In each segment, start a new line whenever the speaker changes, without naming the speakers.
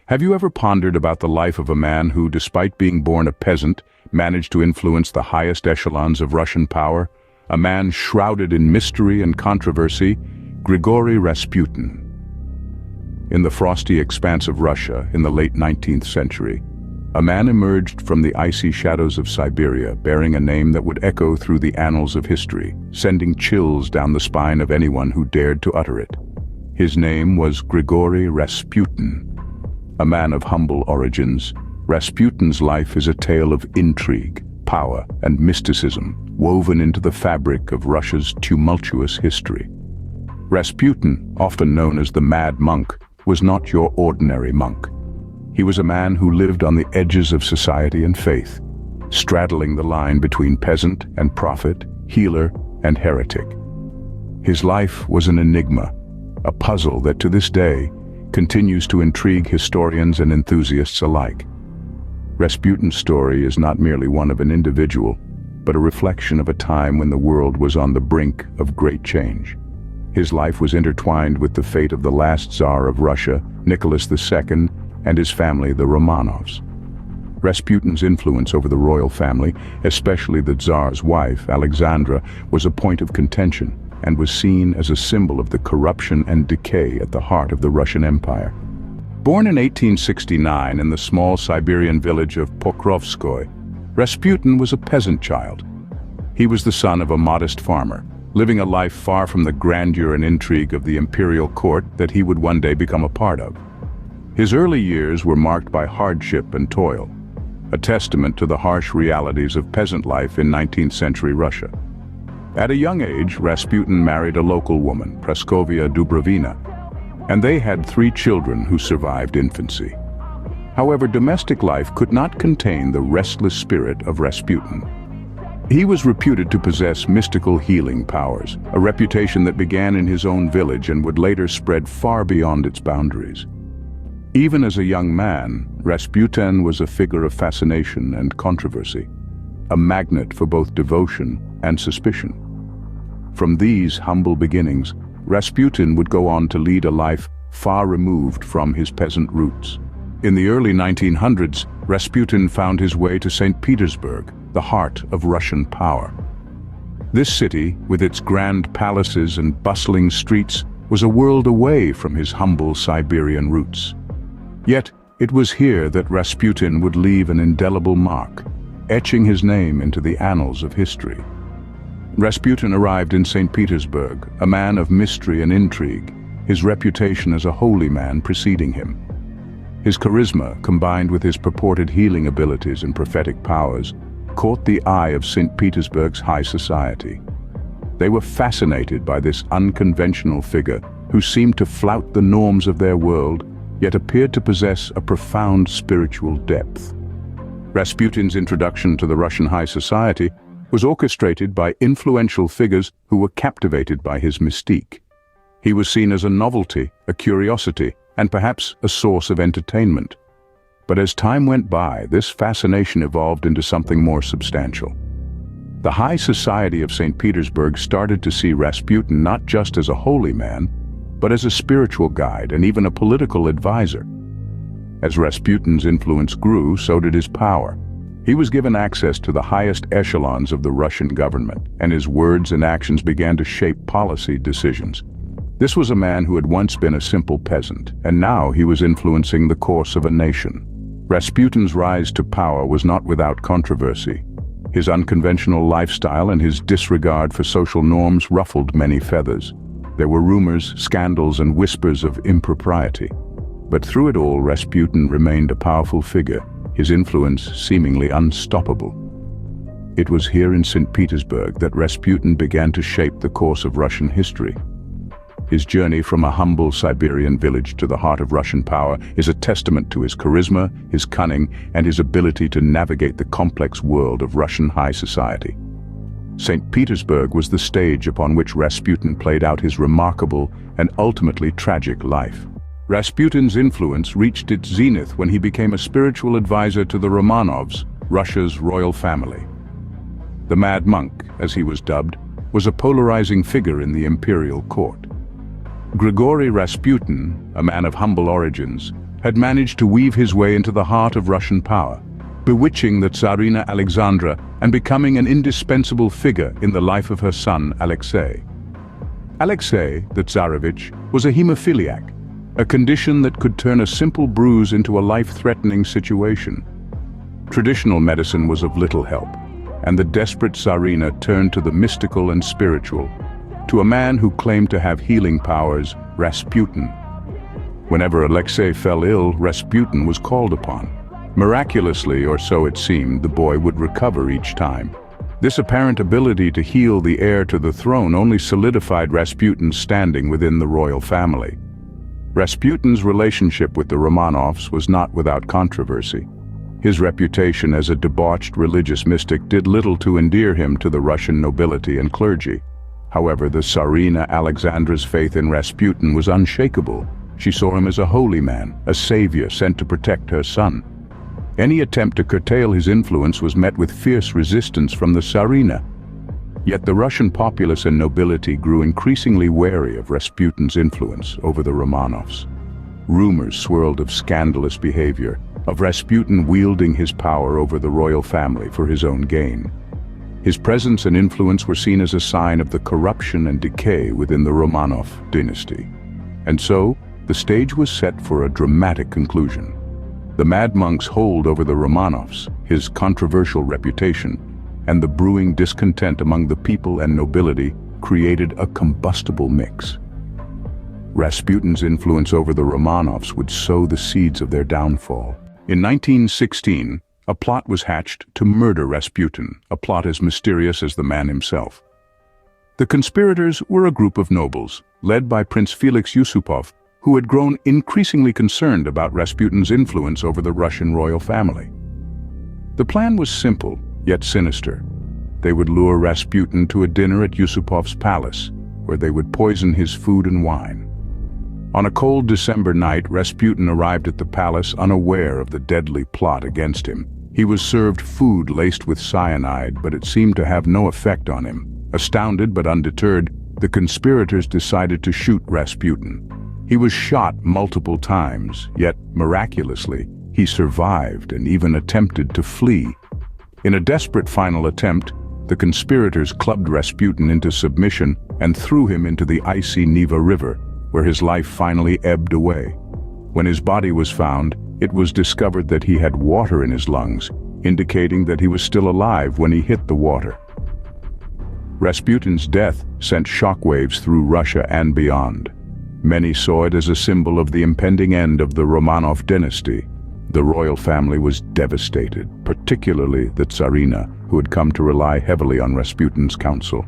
Have you ever pondered about the life of a man who, despite being born a peasant, managed to influence the highest echelons of Russian power? A man shrouded in mystery and controversy, Grigori Rasputin. In the frosty expanse of Russia in the late 19th century, a man emerged from the icy shadows of Siberia bearing a name that would echo through the annals of history, sending chills down the spine of anyone who dared to utter it. His name was Grigori Rasputin. A man of humble origins, Rasputin's life is a tale of intrigue, power, and mysticism woven into the fabric of Russia's tumultuous history. Rasputin, often known as the Mad Monk, was not your ordinary monk. He was a man who lived on the edges of society and faith, straddling the line between peasant and prophet, healer and heretic. His life was an enigma, a puzzle that to this day continues to intrigue historians and enthusiasts alike. Rasputin's story is not merely one of an individual, but a reflection of a time when the world was on the brink of great change. His life was intertwined with the fate of the last Tsar of Russia, Nicholas II, and his family, the Romanovs. Rasputin's influence over the royal family, especially the Tsar's wife, Alexandra, was a point of contention and was seen as a symbol of the corruption and decay at the heart of the Russian Empire. Born in 1869 in the small Siberian village of Pokrovskoye, Rasputin was a peasant child. He was the son of a modest farmer, living a life far from the grandeur and intrigue of the imperial court that he would one day become a part of. His early years were marked by hardship and toil, a testament to the harsh realities of peasant life in 19th century Russia. At a young age, Rasputin married a local woman, Praskovia Dubrovina, and they had 3 children who survived infancy. However, domestic life could not contain the restless spirit of Rasputin. He was reputed to possess mystical healing powers, a reputation that began in his own village and would later spread far beyond its boundaries. Even as a young man, Rasputin was a figure of fascination and controversy, a magnet for both devotion and suspicion. From these humble beginnings, Rasputin would go on to lead a life far removed from his peasant roots. In the early 1900s, Rasputin found his way to St. Petersburg, the heart of Russian power. This city, with its grand palaces and bustling streets, was a world away from his humble Siberian roots. Yet, it was here that Rasputin would leave an indelible mark, etching his name into the annals of history. Rasputin arrived in St. Petersburg, a man of mystery and intrigue, his reputation as a holy man preceding him. His charisma, combined with his purported healing abilities and prophetic powers, caught the eye of St. Petersburg's high society. They were fascinated by this unconventional figure who seemed to flout the norms of their world, yet appeared to possess a profound spiritual depth. Rasputin's introduction to the Russian high society was orchestrated by influential figures who were captivated by his mystique. He was seen as a novelty, a curiosity, and perhaps a source of entertainment. But as time went by, this fascination evolved into something more substantial. The high society of St. Petersburg started to see Rasputin not just as a holy man, but as a spiritual guide and even a political advisor. As Rasputin's influence grew, so did his power. He was given access to the highest echelons of the Russian government, and his words and actions began to shape policy decisions. This was a man who had once been a simple peasant, and now he was influencing the course of a nation. Rasputin's rise to power was not without controversy. His unconventional lifestyle and his disregard for social norms ruffled many feathers. There were rumors, scandals, and whispers of impropriety. But through it all, Rasputin remained a powerful figure, his influence seemingly unstoppable. It was here in St. Petersburg that Rasputin began to shape the course of Russian history. His journey from a humble Siberian village to the heart of Russian power is a testament to his charisma, his cunning, and his ability to navigate the complex world of Russian high society. St. Petersburg was the stage upon which Rasputin played out his remarkable and ultimately tragic life. Rasputin's influence reached its zenith when he became a spiritual advisor to the Romanovs, Russia's royal family. The Mad Monk, as he was dubbed, was a polarizing figure in the imperial court. Grigori Rasputin, a man of humble origins, had managed to weave his way into the heart of Russian power, bewitching the Tsarina Alexandra and becoming an indispensable figure in the life of her son Alexei. Alexei, the Tsarevich, was a hemophiliac, a condition that could turn a simple bruise into a life-threatening situation. Traditional medicine was of little help, and the desperate Tsarina turned to the mystical and spiritual, to a man who claimed to have healing powers, Rasputin. Whenever Alexei fell ill, Rasputin was called upon. Miraculously, or so it seemed, the boy would recover each time. This apparent ability to heal the heir to the throne only solidified Rasputin's standing within the royal family. Rasputin's relationship with the Romanovs was not without controversy. His reputation as a debauched religious mystic did little to endear him to the Russian nobility and clergy. However, the Tsarina Alexandra's faith in Rasputin was unshakable. She saw him as a holy man, a savior sent to protect her son. Any attempt to curtail his influence was met with fierce resistance from the Tsarina. Yet the Russian populace and nobility grew increasingly wary of Rasputin's influence over the Romanovs. Rumors swirled of scandalous behavior, of Rasputin wielding his power over the royal family for his own gain. His presence and influence were seen as a sign of the corruption and decay within the Romanov dynasty. And so, the stage was set for a dramatic conclusion. The Mad Monk's hold over the Romanovs, his controversial reputation, and the brewing discontent among the people and nobility created a combustible mix. Rasputin's influence over the Romanovs would sow the seeds of their downfall. In 1916, a plot was hatched to murder Rasputin, a plot as mysterious as the man himself. The conspirators were a group of nobles, led by Prince Felix Yusupov, who had grown increasingly concerned about Rasputin's influence over the Russian royal family. The plan was simple, yet sinister. They would lure Rasputin to a dinner at Yusupov's palace, where they would poison his food and wine. On a cold December night, Rasputin arrived at the palace unaware of the deadly plot against him. He was served food laced with cyanide, but it seemed to have no effect on him. Astounded but undeterred, the conspirators decided to shoot Rasputin. He was shot multiple times, yet miraculously, he survived and even attempted to flee. In a desperate final attempt, the conspirators clubbed Rasputin into submission and threw him into the icy Neva River, where his life finally ebbed away. When his body was found, it was discovered that he had water in his lungs, indicating that he was still alive when he hit the water. Rasputin's death sent shockwaves through Russia and beyond. Many saw it as a symbol of the impending end of the Romanov dynasty. The royal family was devastated, particularly the Tsarina, who had come to rely heavily on Rasputin's counsel.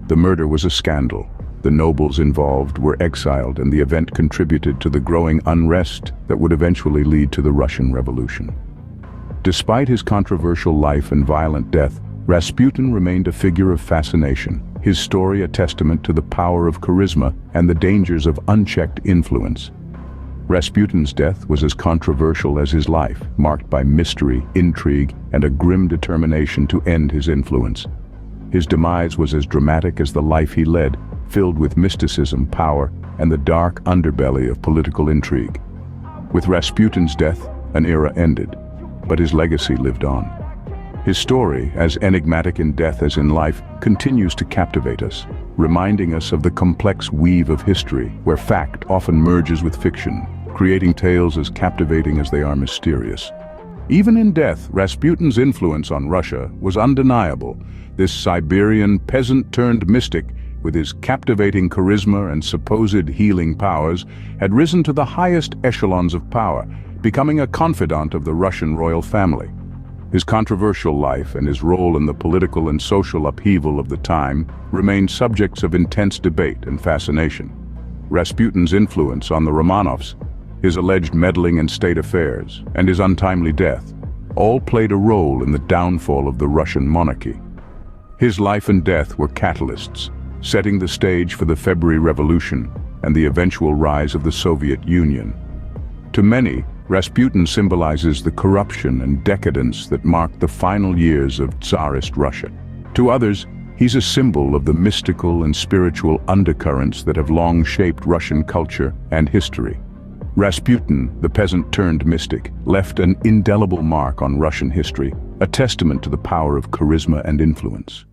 The murder was a scandal. The nobles involved were exiled, and the event contributed to the growing unrest that would eventually lead to the Russian Revolution. Despite his controversial life and violent death, Rasputin remained a figure of fascination, his story a testament to the power of charisma and the dangers of unchecked influence. Rasputin's death was as controversial as his life, marked by mystery, intrigue, and a grim determination to end his influence. His demise was as dramatic as the life he led, filled with mysticism, power, and the dark underbelly of political intrigue. With Rasputin's death, an era ended, but his legacy lived on. His story, as enigmatic in death as in life, continues to captivate us, reminding us of the complex weave of history, where fact often merges with fiction, creating tales as captivating as they are mysterious. Even in death, Rasputin's influence on Russia was undeniable. This Siberian peasant-turned mystic, with his captivating charisma and supposed healing powers, had risen to the highest echelons of power, becoming a confidant of the Russian royal family. His controversial life and his role in the political and social upheaval of the time remain subjects of intense debate and fascination. Rasputin's influence on the Romanovs, his alleged meddling in state affairs, and his untimely death all played a role in the downfall of the Russian monarchy. His life and death were catalysts, setting the stage for the February Revolution and the eventual rise of the Soviet Union. To many, Rasputin symbolizes the corruption and decadence that marked the final years of Tsarist Russia. To others, he's a symbol of the mystical and spiritual undercurrents that have long shaped Russian culture and history. Rasputin, the peasant turned mystic, left an indelible mark on Russian history, a testament to the power of charisma and influence.